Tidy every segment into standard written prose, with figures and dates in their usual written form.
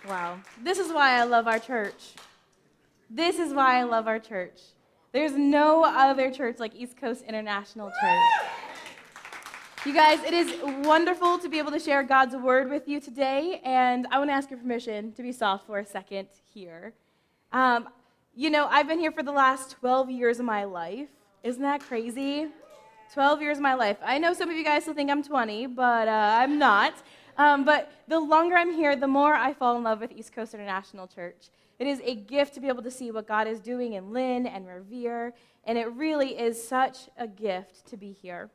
Wow. This is why I love our church. This is why I love our church. There's no other church like East Coast International Church. You guys, it is wonderful to be able to share God's word with you today, and I want to ask your permission to be soft for a second here. I've been here for the last 12 years of my life. Isn't that crazy? 12 years of my life. I know some of you guys still think I'm 20, but I'm not. But the longer I'm here, the more I fall in love with East Coast International Church. It is a gift to be able to see what God is doing in Lynn and Revere, and it really is such a gift to be here.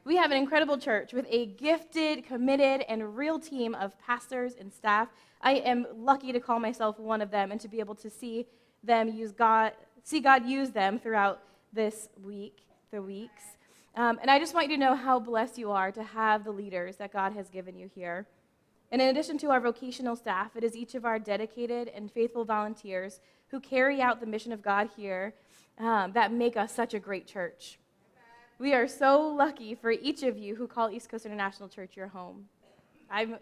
We have an incredible church with a gifted, committed, and real team of pastors and staff. I am lucky to call myself one of them and to be able to see God use them throughout the weeks. And I just want you to know how blessed you are to have the leaders that God has given you here. And in addition to our vocational staff, it is each of our dedicated and faithful volunteers who carry out the mission of God here that make us such a great church. We are so lucky for each of you who call East Coast International Church your home. I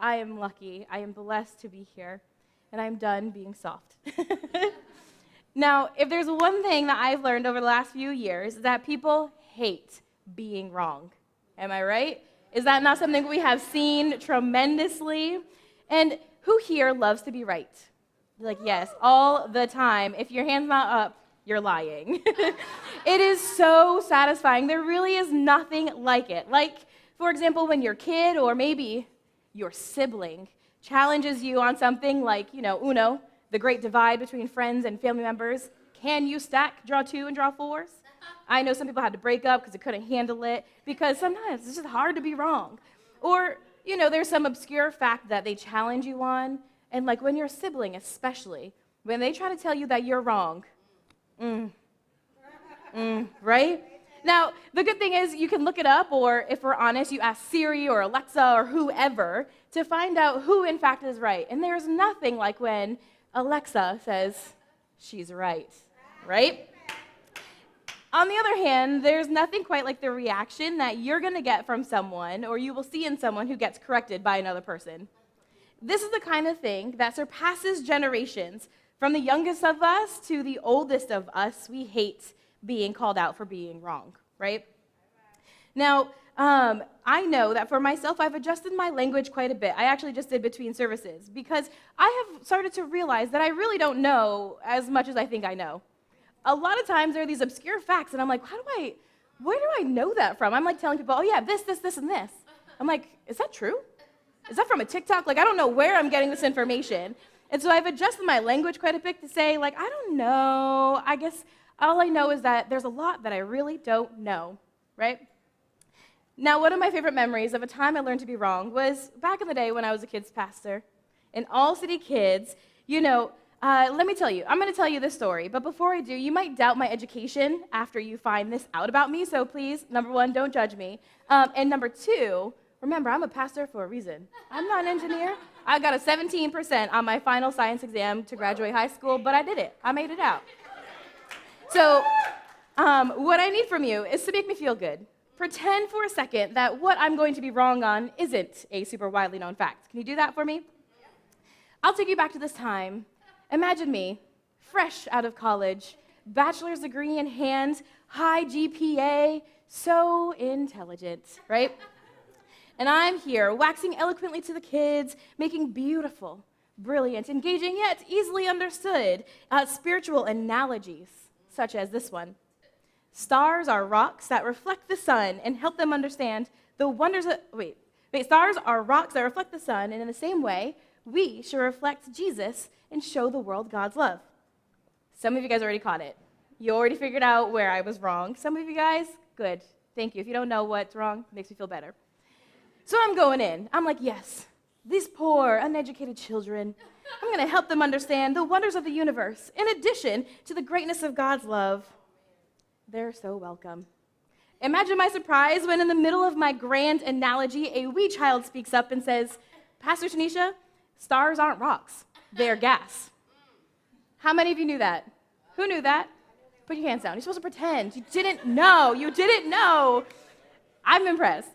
am lucky. I am blessed to be here, and I'm done being soft. Now, if there's one thing that I've learned over the last few years, is that people hate being wrong. Am I right? Is that not something we have seen tremendously? And who here loves to be right? Like, yes, all the time. If your hand's not up, you're lying. It is so satisfying. There really is nothing like it. Like, for example, when your kid or maybe your sibling challenges you on something like, Uno, the great divide between friends and family members. Can you stack, draw two, and draw fours? I know some people had to break up because they couldn't handle it, because sometimes it's just hard to be wrong. Or, there's some obscure fact that they challenge you on, and like when you're a sibling especially, when they try to tell you that you're wrong, right? Now, the good thing is you can look it up, or if we're honest, you ask Siri or Alexa or whoever to find out who in fact is right. And there's nothing like when Alexa says she's right? On the other hand, there's nothing quite like the reaction that you're going to get from someone, or you will see in someone who gets corrected by another person. This is the kind of thing that surpasses generations. From the youngest of us to the oldest of us, we hate being called out for being wrong, right? Now, I know that for myself, I've adjusted my language quite a bit. I actually just did between services, because I have started to realize that I really don't know as much as I think I know. A lot of times there are these obscure facts, and I'm like, where do I know that from? I'm like telling people, oh yeah, this, and this. I'm like, is that true? Is that from a TikTok? Like, I don't know where I'm getting this information. And so I've adjusted my language quite a bit to say, like, I don't know. I guess all I know is that there's a lot that I really don't know, right? Now, one of my favorite memories of a time I learned to be wrong was back in the day when I was a kids pastor. And All City Kids, let me tell you, I'm going to tell you this story, but before I do, you might doubt my education after you find this out about me, so please, number one, don't judge me. And number two, remember, I'm a pastor for a reason. I'm not an engineer. I got a 17% on my final science exam to graduate high school, but I did it. I made it out. So what I need from you is to make me feel good. Pretend for a second that what I'm going to be wrong on isn't a super widely known fact. Can you do that for me? I'll take you back to this time. Imagine me, fresh out of college, bachelor's degree in hand, high GPA, so intelligent, right? And I'm here, waxing eloquently to the kids, making beautiful, brilliant, engaging, yet easily understood spiritual analogies, such as this one. Stars are rocks that reflect the sun and help them understand the wonders of... Stars are rocks that reflect the sun, and in the same way, we should reflect Jesus and show the world God's love. Some of you guys already caught it. You already figured out where I was wrong. Some of you guys, good. Thank you. If you don't know what's wrong, it makes me feel better. So I'm going in. I'm like, yes, these poor, uneducated children, I'm going to help them understand the wonders of the universe, in addition to the greatness of God's love. They're so welcome. Imagine my surprise when in the middle of my grand analogy, a wee child speaks up and says, Pastor Tanisha, stars aren't rocks. They're gas. How many of you knew that? Who knew that? Put your hands down. You're supposed to pretend. You didn't know. You didn't know. I'm impressed.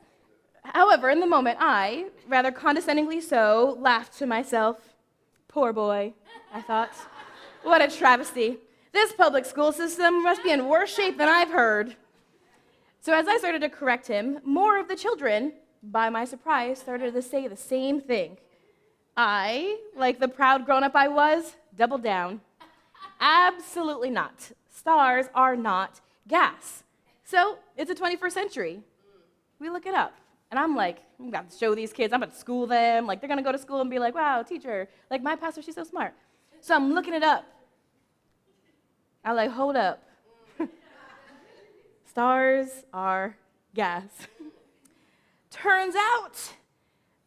However, in the moment, I, rather condescendingly so, laughed to myself. Poor boy, I thought. What a travesty. This public school system must be in worse shape than I've heard. So as I started to correct him, more of the children, by my surprise, started to say the same thing. I, like the proud grown-up I was, doubled down. Absolutely not. Stars are not gas. So it's the 21st century. We look it up. And I'm like, I'm about to show these kids, I'm about to school them. Like, they're going to go to school and be like, wow, teacher, like, my pastor, she's so smart. So I'm looking it up. I'm like, hold up. Stars are gas. Turns out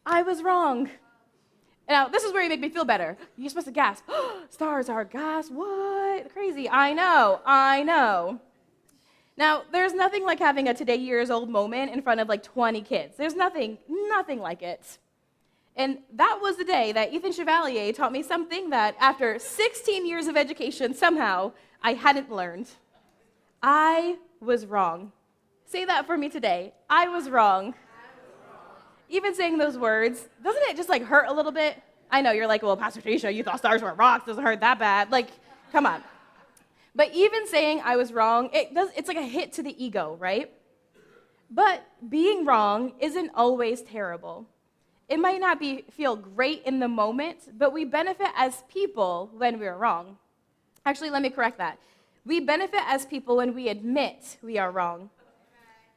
I was wrong. Now, this is where you make me feel better. You're supposed to gasp. Stars are gas? What? Crazy. I know. Now, there's nothing like having a today years old moment in front of like 20 kids. There's nothing like it. And that was the day that Ethan Chevalier taught me something that after 16 years of education, somehow I hadn't learned. I was wrong. Say that for me today. I was wrong. Even saying those words, doesn't it just like hurt a little bit? I know, you're like, well, Pastor Tanisha, you thought stars were rocks, doesn't hurt that bad. Like, come on. But even saying I was wrong, it's like a hit to the ego, right? But being wrong isn't always terrible. It might not feel great in the moment, but we benefit as people when we're wrong. Actually, let me correct that. We benefit as people when we admit we are wrong.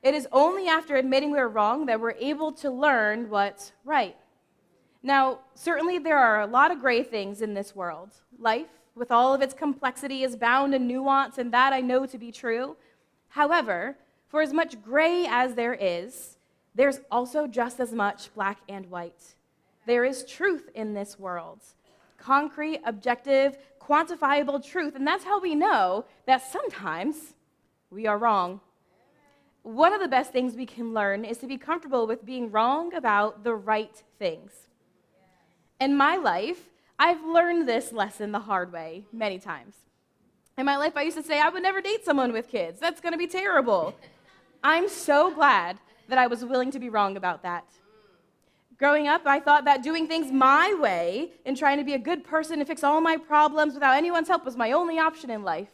It is only after admitting we're wrong that we're able to learn what's right. Now, certainly there are a lot of gray things in this world. Life, with all of its complexity, is bound in nuance, and that I know to be true. However, for as much gray as there is, there's also just as much black and white. There is truth in this world. Concrete, objective, quantifiable truth, and that's how we know that sometimes we are wrong. One of the best things we can learn is to be comfortable with being wrong about the right things. In my life, I've learned this lesson the hard way many times. In my life, I used to say I would never date someone with kids. That's going to be terrible. I'm so glad that I was willing to be wrong about that. Growing up, I thought that doing things my way and trying to be a good person and fix all my problems without anyone's help was my only option in life.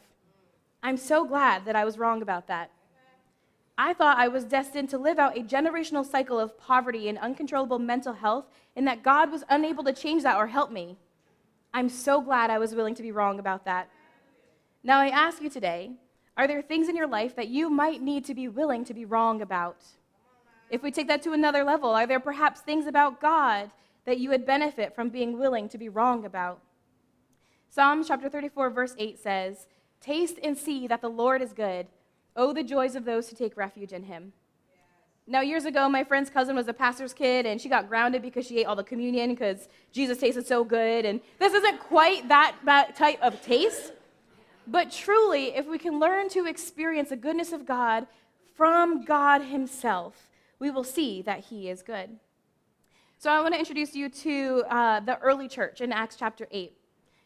I'm so glad that I was wrong about that. I thought I was destined to live out a generational cycle of poverty and uncontrollable mental health, and that God was unable to change that or help me. I'm so glad I was willing to be wrong about that. Now I ask you today, are there things in your life that you might need to be willing to be wrong about? If we take that to another level, are there perhaps things about God that you would benefit from being willing to be wrong about? Psalm chapter 34, verse 8 says, "Taste and see that the Lord is good. Oh, the joys of those who take refuge in him." Now, years ago, my friend's cousin was a pastor's kid, and she got grounded because she ate all the communion because Jesus tasted so good. And this isn't quite that type of taste. But truly, if we can learn to experience the goodness of God from God himself, we will see that he is good. So I want to introduce you to the early church in Acts chapter 8.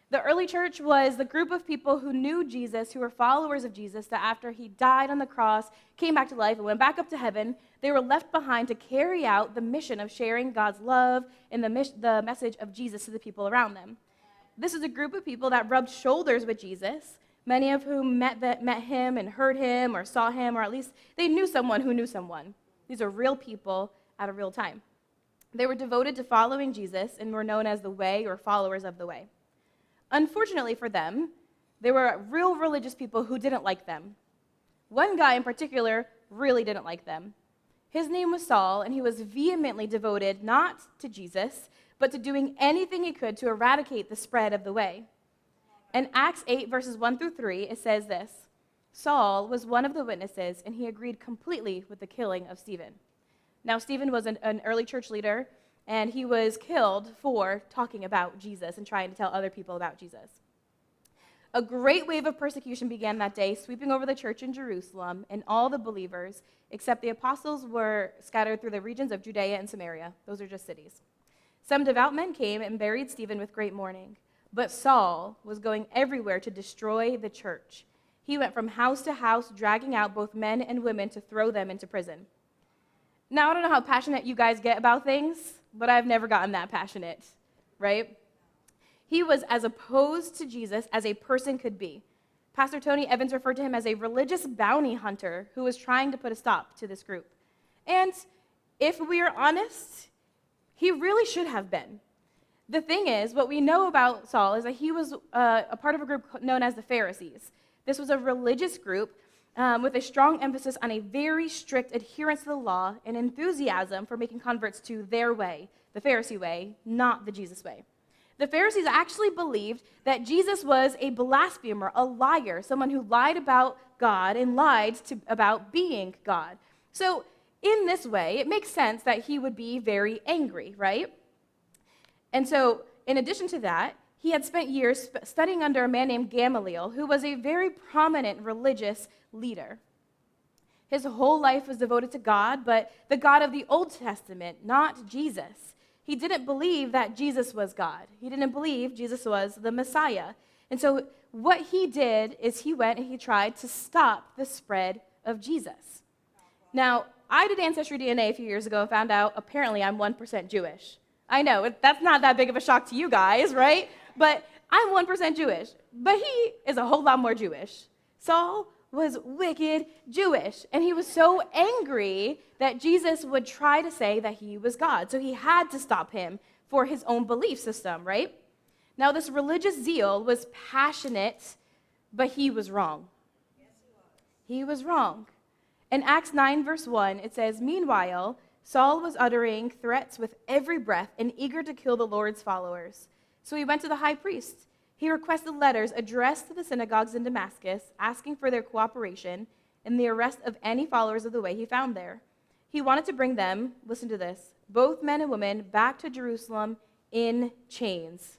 The early church was the group of people who knew Jesus, who were followers of Jesus, that after he died on the cross, came back to life, and went back up to heaven, they were left behind to carry out the mission of sharing God's love and the message of Jesus to the people around them. This is a group of people that rubbed shoulders with Jesus, many of whom met him and heard him or saw him, or at least they knew someone who knew someone. These are real people at a real time. They were devoted to following Jesus and were known as the Way, or followers of the Way. Unfortunately for them, there were real religious people who didn't like them. One guy in particular really didn't like them. His name was Saul, and he was vehemently devoted not to Jesus, but to doing anything he could to eradicate the spread of the Way. In Acts 8, verses 1 through 3, it says this: "Saul was one of the witnesses, and he agreed completely with the killing of Stephen." Now, Stephen was an early church leader, and he was killed for talking about Jesus and trying to tell other people about Jesus. A great wave of persecution began that day, sweeping over the church in Jerusalem, and all the believers, except the apostles, were scattered through the regions of Judea and Samaria. Those are just cities. Some devout men came and buried Stephen with great mourning, but Saul was going everywhere to destroy the church. He went from house to house, dragging out both men and women to throw them into prison. Now, I don't know how passionate you guys get about things, but I've never gotten that passionate, right? He was as opposed to Jesus as a person could be. Pastor Tony Evans referred to him as a religious bounty hunter who was trying to put a stop to this group. And if we are honest, he really should have been. The thing is, what we know about Saul is that he was a part of a group known as the Pharisees. This was a religious group with a strong emphasis on a very strict adherence to the law and enthusiasm for making converts to their way, the Pharisee way, not the Jesus way. The Pharisees actually believed that Jesus was a blasphemer, a liar, someone who lied about God and lied about being God. So in this way, it makes sense that he would be very angry, right? And so in addition to that, he had spent years studying under a man named Gamaliel, who was a very prominent religious leader. His whole life was devoted to God, but the God of the Old Testament, not Jesus. He didn't believe that Jesus was God. He didn't believe Jesus was the Messiah. And so what he did is he went and he tried to stop the spread of Jesus. Now, I did Ancestry DNA a few years ago and found out apparently I'm 1% Jewish. I know, that's not that big of a shock to you guys, right? But I'm 1% Jewish. But he is a whole lot more Jewish. Saul was wicked Jewish, and he was so angry that Jesus would try to say that he was God. So he had to stop him for his own belief system, right? Now, this religious zeal was passionate, but he was wrong. He was wrong. In Acts 9, verse 1, it says, "Meanwhile, Saul was uttering threats with every breath and eager to kill the Lord's followers. So he went to the high priest. He requested letters addressed to the synagogues in Damascus, asking for their cooperation in the arrest of any followers of the way he found there. He wanted to bring them, listen to this, both men and women, back to Jerusalem in chains."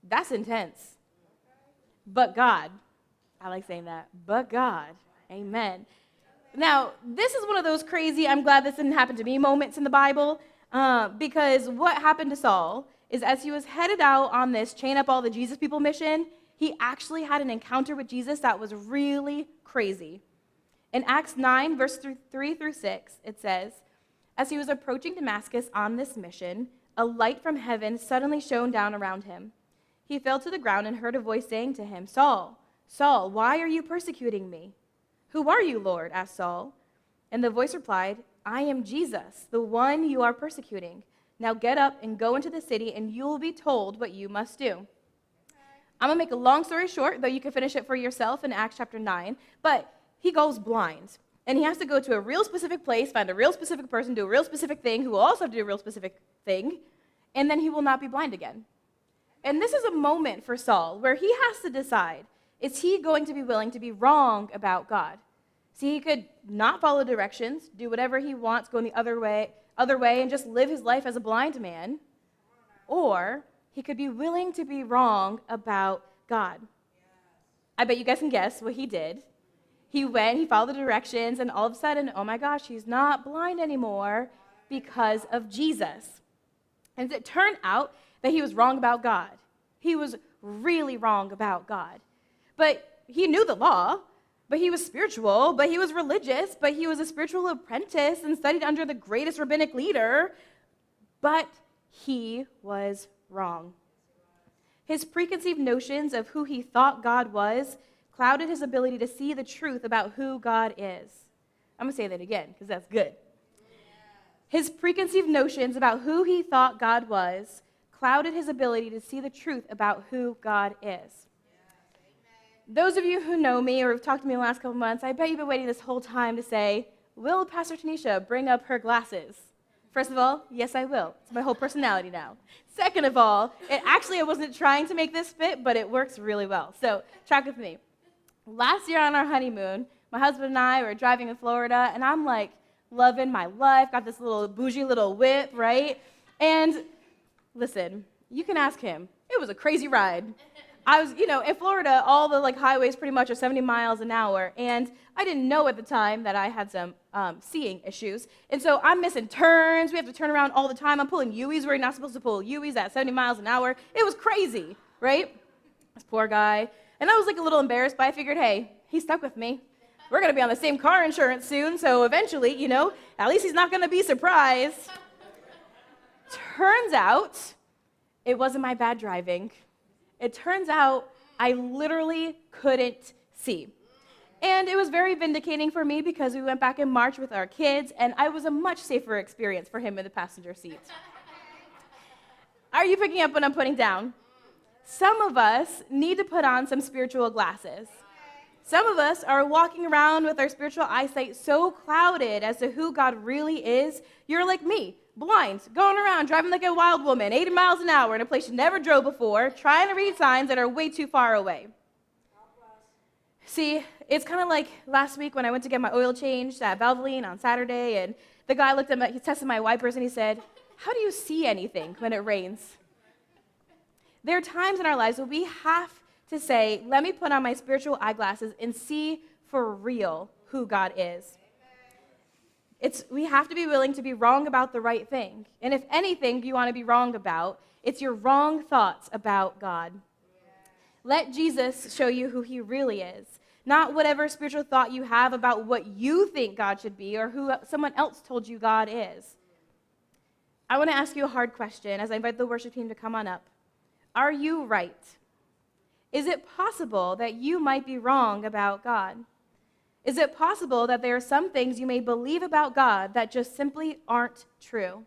That's intense. But God, I like saying that, but God, amen. Now, this is one of those crazy, I'm glad this didn't happen to me moments in the Bible, because what happened to Saul is as he was headed out on this chain up all the Jesus people mission, he actually had an encounter with Jesus that was really crazy. In Acts 9, verse 3 through 6, it says, "As he was approaching Damascus on this mission, a light from heaven suddenly shone down around him. He fell to the ground and heard a voice saying to him, 'Saul, Saul, why are you persecuting me?' 'Who are you, Lord?' asked Saul. And the voice replied, 'I am Jesus, the one you are persecuting. Now get up and go into the city, and you will be told what you must do.'" I'm going to make a long story short, though you can finish it for yourself in Acts chapter 9. But he goes blind, and he has to go to a real specific place, find a real specific person, do a real specific thing, who will also have to do a real specific thing, and then he will not be blind again. And this is a moment for Saul where he has to decide, is he going to be willing to be wrong about God? See, he could not follow directions, do whatever he wants, go in the other way, and just live his life as a blind man. Or he could be willing to be wrong about God. I bet you guys can guess what he did. He went, he followed the directions, and all of a sudden, oh my gosh, he's not blind anymore because of Jesus. And it turned out that he was wrong about God. He was really wrong about God. But he knew the law, but he was spiritual, but he was religious, but he was a spiritual apprentice and studied under the greatest rabbinic leader, but he was wrong. His preconceived notions of who he thought God was clouded his ability to see the truth about who God is. I'm going to say that again because that's good. His preconceived notions about who he thought God was clouded his ability to see the truth about who God is. Those of you who know me or have talked to me in the last couple months, I bet you've been waiting this whole time to say, will Pastor Tanisha bring up her glasses? First of all, yes, I will. It's my whole personality now. Second of all, I wasn't trying to make this fit, but it works really well. So track with me. Last year on our honeymoon, my husband and I were driving in Florida, and I'm like loving my life, got this little bougie little whip, right? And listen, you can ask him. It was a crazy ride. I was, in Florida, all the highways pretty much are 70 miles an hour, and I didn't know at the time that I had some seeing issues, and so I'm missing turns. We have to turn around all the time. I'm pulling U-E's where you're not supposed to pull U-E's at 70 miles an hour. It was crazy, right? This poor guy. And I was a little embarrassed, but I figured, hey, he's stuck with me. We're going to be on the same car insurance soon, so eventually, at least he's not going to be surprised. Turns out, it wasn't my bad driving. It turns out I literally couldn't see. And it was very vindicating for me because we went back in March with our kids, and I was a much safer experience for him in the passenger seat. Are you picking up what I'm putting down? Some of us need to put on some spiritual glasses. Some of us are walking around with our spiritual eyesight so clouded as to who God really is. You're like me, blind, going around driving like a wild woman, 80 miles an hour in a place you never drove before, trying to read signs that are way too far away. See, it's kind of like last week when I went to get my oil changed at Valvoline on Saturday, and the guy looked at me, he tested my wipers, and he said, "How do you see anything when it rains?" There are times in our lives where we have to say, let me put on my spiritual eyeglasses and see for real who God is. We have to be willing to be wrong about the right thing. And if anything you want to be wrong about, it's your wrong thoughts about God. Let Jesus show you who he really is, not whatever spiritual thought you have about what you think God should be or who someone else told you God is. I want to ask you a hard question as I invite the worship team to come on up. Are you right? Is it possible that you might be wrong about God? Is it possible that there are some things you may believe about God that just simply aren't true?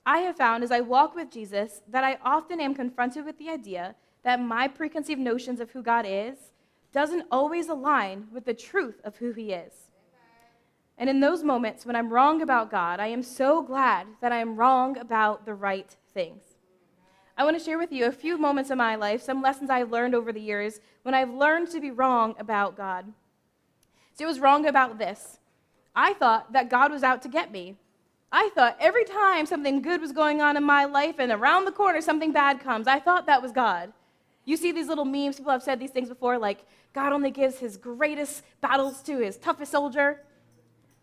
I have found as I walk with Jesus that I often am confronted with the idea that my preconceived notions of who God is doesn't always align with the truth of who he is. And in those moments when I'm wrong about God, I am so glad that I am wrong about the right things. I want to share with you a few moments in my life, some lessons I've learned over the years when I've learned to be wrong about God. So I was wrong about this. I thought that God was out to get me. I thought every time something good was going on in my life and around the corner something bad comes, I thought that was God. You see these little memes, people have said these things before, like God only gives his greatest battles to his toughest soldier.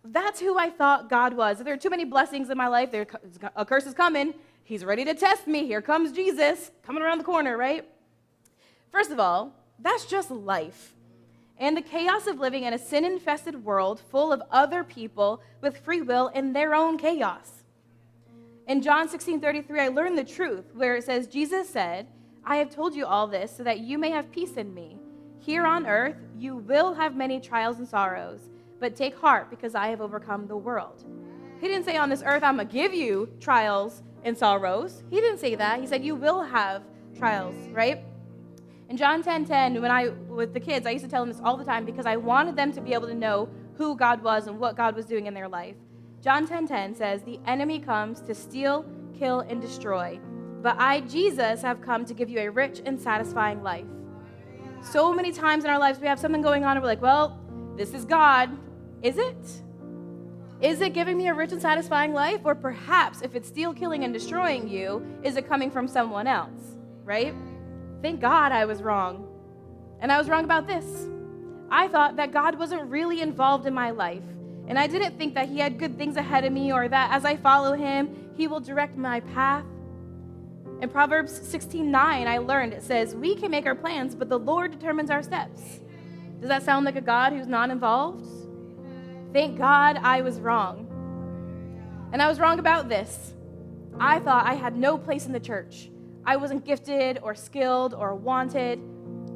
That's who I thought God was. If there are too many blessings in my life, a curse is coming. He's ready to test me. Here comes Jesus, coming around the corner, right? First of all, that's just life. And the chaos of living in a sin-infested world full of other people with free will and their own chaos. In John 16:33, I learned the truth, where it says, Jesus said, "I have told you all this so that you may have peace in me. Here on earth, you will have many trials and sorrows, but take heart because I have overcome the world." He didn't say on this earth, I'm going to give you trials and sorrows. He didn't say that. He said you will have trials, right? In John 10:10, with the kids, I used to tell them this all the time because I wanted them to be able to know who God was and what God was doing in their life. John 10:10 says, "The enemy comes to steal, kill, and destroy. But I, Jesus, have come to give you a rich and satisfying life." So many times in our lives we have something going on and we're like, well, this is God. Is it? Is it giving me a rich and satisfying life? Or perhaps if it's steal, killing, and destroying you, is it coming from someone else, right? Thank God I was wrong. And I was wrong about this. I thought that God wasn't really involved in my life. And I didn't think that he had good things ahead of me or that as I follow him, he will direct my path. In Proverbs 16:9, I learned it says, "We can make our plans, but the Lord determines our steps." Does that sound like a God who's not involved? Thank God I was wrong. And I was wrong about this. I thought I had no place in the church. I wasn't gifted or skilled or wanted.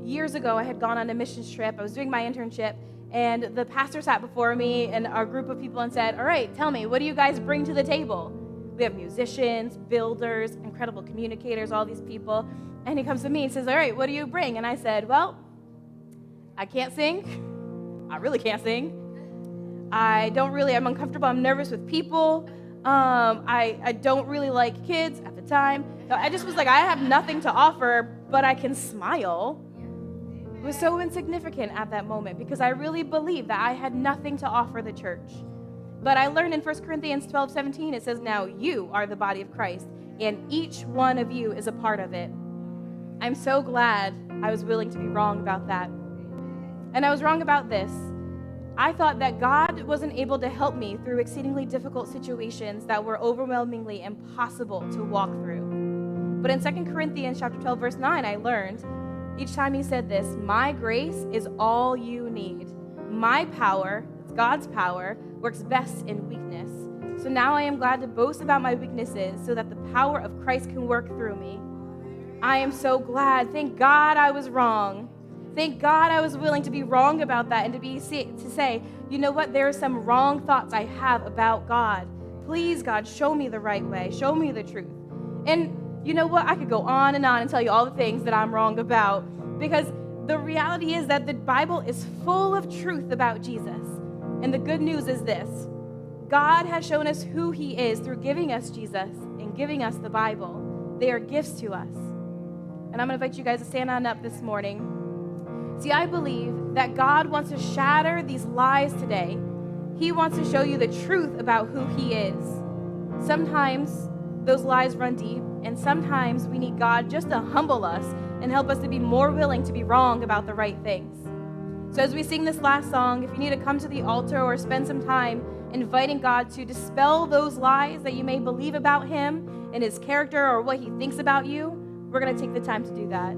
Years ago, I had gone on a missions trip. I was doing my internship, and the pastor sat before me and our group of people and said, "All right, tell me, what do you guys bring to the table?" We have musicians, builders, incredible communicators, all these people. And he comes to me and says, "All right, what do you bring?" And I said, "Well, I can't sing. I really can't sing. I'm uncomfortable. I'm nervous with people. I don't really like kids at the time." So I just was like, I have nothing to offer, but I can smile. It was so insignificant at that moment because I really believed that I had nothing to offer the church. But I learned in 1 Corinthians 12:17, it says, "Now you are the body of Christ, and each one of you is a part of it." I'm so glad I was willing to be wrong about that. And I was wrong about this. I thought that God wasn't able to help me through exceedingly difficult situations that were overwhelmingly impossible to walk through. But in 2 Corinthians chapter 12, verse 9, I learned, each time he said this, "My grace is all you need. My power," it's God's power, "works best in weakness. So now I am glad to boast about my weaknesses so that the power of Christ can work through me." I am so glad. Thank God I was wrong. Thank God I was willing to be wrong about that and to say, you know what, there are some wrong thoughts I have about God. Please, God, show me the right way. Show me the truth. And you know what? I could go on and tell you all the things that I'm wrong about, because the reality is that the Bible is full of truth about Jesus. And the good news is this: God has shown us who he is through giving us Jesus and giving us the Bible. They are gifts to us. And I'm going to invite you guys to stand on up this morning. See, I believe that God wants to shatter these lies today. He wants to show you the truth about who he is. Sometimes those lies run deep, and sometimes we need God just to humble us and help us to be more willing to be wrong about the right things. So as we sing this last song, if you need to come to the altar or spend some time inviting God to dispel those lies that you may believe about him and his character or what he thinks about you, we're going to take the time to do that.